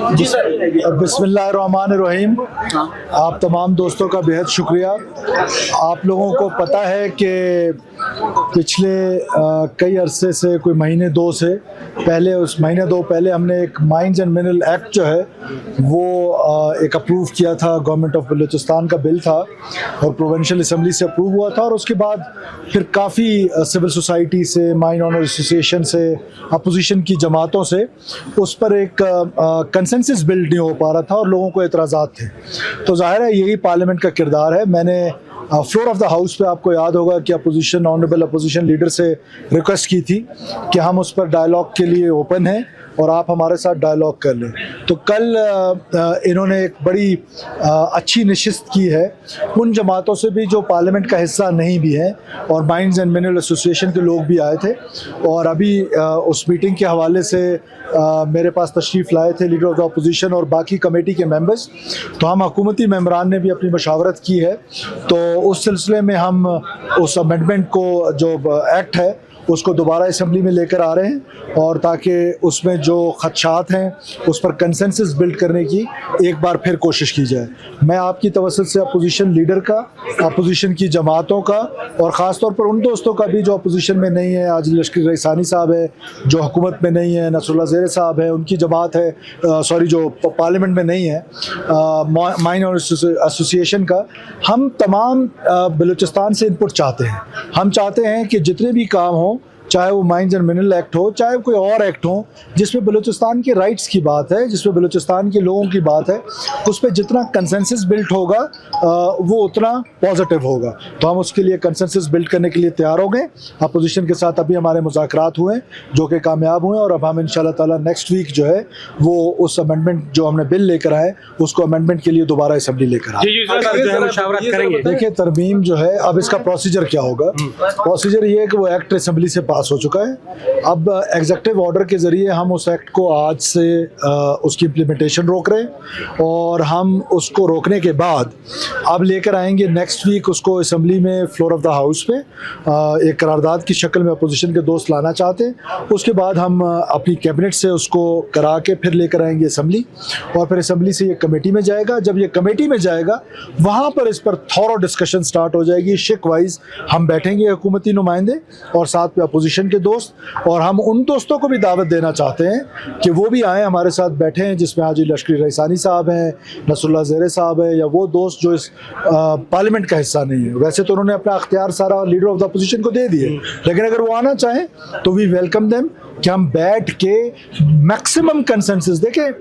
جی سر. बिस्मिल्लाहिर्रहमानिर्रहीम. आप तमाम दोस्तों का बेहद शुक्रिया. आप लोगों को पता है कि पिछले कई अरसे से, कोई महीने दो से पहले, उस महीने दो पहले हमने एक माइंस एंड मिनरल एक्ट जो है वो एक अप्रूव किया था. गवर्नमेंट ऑफ बलूचिस्तान का बिल था और प्रोविंशियल असम्बली से अप्रूव हुआ था. और उसके बाद फिर काफ़ी सिविल सोसाइटी से, माइन ऑनर एसोसिएशन से, अपोजिशन की जमातों से उस पर एक कंसेंसस बिल्ड नहीं हो पा रहा था और लोगों को एतराज़ात थे. तो ज़ाहिर है यही पार्लियामेंट का किरदार है. मैंने फ्लोर ऑफ द हाउस पे, आपको याद होगा कि अपोजिशन, ऑनरेबल अपोजिशन लीडर से रिक्वेस्ट की थी कि हम उस पर डायलॉग के लिए ओपन हैं और आप हमारे साथ डायलॉग कर लें. तो कल इन्होंने एक बड़ी अच्छी नशिस्त की है उन जमातों से भी जो पार्लियामेंट का हिस्सा नहीं भी हैं, और माइंस एंड मिनरल एसोसिएशन के लोग भी आए थे. और अभी उस मीटिंग के हवाले से मेरे पास तशरीफ़ लाए थे लीडर ऑफ द अपोजिशन और बाकी कमेटी के मेंबर्स. तो हम हुकूमती मेंबरान ने भी अपनी मशावरत की है. तो उस सिलसिले में हम उस अमेंडमेंट को, जो एक्ट है, उसको दोबारा असम्बली में लेकर आ रहे हैं, और ताकि उसमें जो खदशात हैं उस पर कंसेंसस बिल्ड करने की एक बार फिर कोशिश की जाए. मैं आपकी तवज्जो से अपोजिशन लीडर का, अपोजिशन की जमातों का, और ख़ास तौर पर उन दोस्तों का भी जो अपोजिशन में नहीं है, आज लश्करी रईसानी साहब है जो हुकूमत में नहीं है, नसरुल्लाह ज़ेरे साहब है, उनकी जमात है, जो पार्लियामेंट में नहीं है, माइन और एसोसिएशन का, हम तमाम बलूचिस्तान से इनपुट चाहते हैं. हम चाहते हैं कि जितने भी काम हों, चाहे वो माइंस एंड मिनरल एक्ट हो, चाहे कोई और एक्ट हो जिसमें बलूचिस्तान के राइट्स की बात है, जिसमें बलूचिस्तान के लोगों की बात है, उस पर जितना कंसेंसस बिल्ड होगा वो उतना पॉजिटिव होगा. तो हम उसके लिए कंसेंसस बिल्ड करने के लिए तैयार हो गए. अपोजिशन के साथ अभी हमारे मुज़ाकरात हुए जो कि कामयाब हुए, और अब हम इंशाल्लाह ताला नेक्स्ट वीक जो है वो उस अमेंडमेंट जो हमने बिल लेकर आए उसको अमेंडमेंट के लिए दोबारा असम्बली लेकर आए. देखिए, तरमीम जो है, अब इसका प्रोसीजर क्या होगा. प्रोसीजर ये है कि वो एक्ट असम्बली से पास हो चुका है. अब एग्जीक्यूटिव ऑर्डर के ज़रिए हम उस एक्ट को आज से उसकी इम्प्लीमेंटेशन रोक रहे हैं, और हम उसको रोकने के बाद अब लेकर आएंगे नेक्स्ट वीक उसको असम्बली में, फ्लोर ऑफ द हाउस पे एक करारदाद की शक्ल में अपोजिशन के दोस्त लाना चाहते हैं. उसके बाद हम अपनी कैबिनेट से उसको करा के फिर लेकर आएंगे असम्बली, और फिर असम्बली से ये कमेटी में जाएगा. जब ये कमेटी में जाएगा वहाँ पर इस पर थॉरो डिस्कशन स्टार्ट हो जाएगी. शिक वाइज हम बैठेंगे हुकूमती नुमाइंदे और साथ पे अपोजिशन के दोस्त, और हम उन दोस्तों को भी दावत देना चाहते हैं कि वो भी आएँ, हमारे साथ बैठे हैं, जिसमें आज लश्करी रईसानी साहब हैं, नसरुल्लाह ज़ेरे साहब है, या वो दोस्त जो इस पार्लियामेंट का हिस्सा नहीं है. वैसे तो उन्होंने अपना अख्तियार सारा लीडर ऑफ द अपोजिशन को दे दिए, लेकिन अगर वो आना चाहें तो वी वेलकम देम कि हम बैठ के मैक्सिमम कंसेंसस देखें.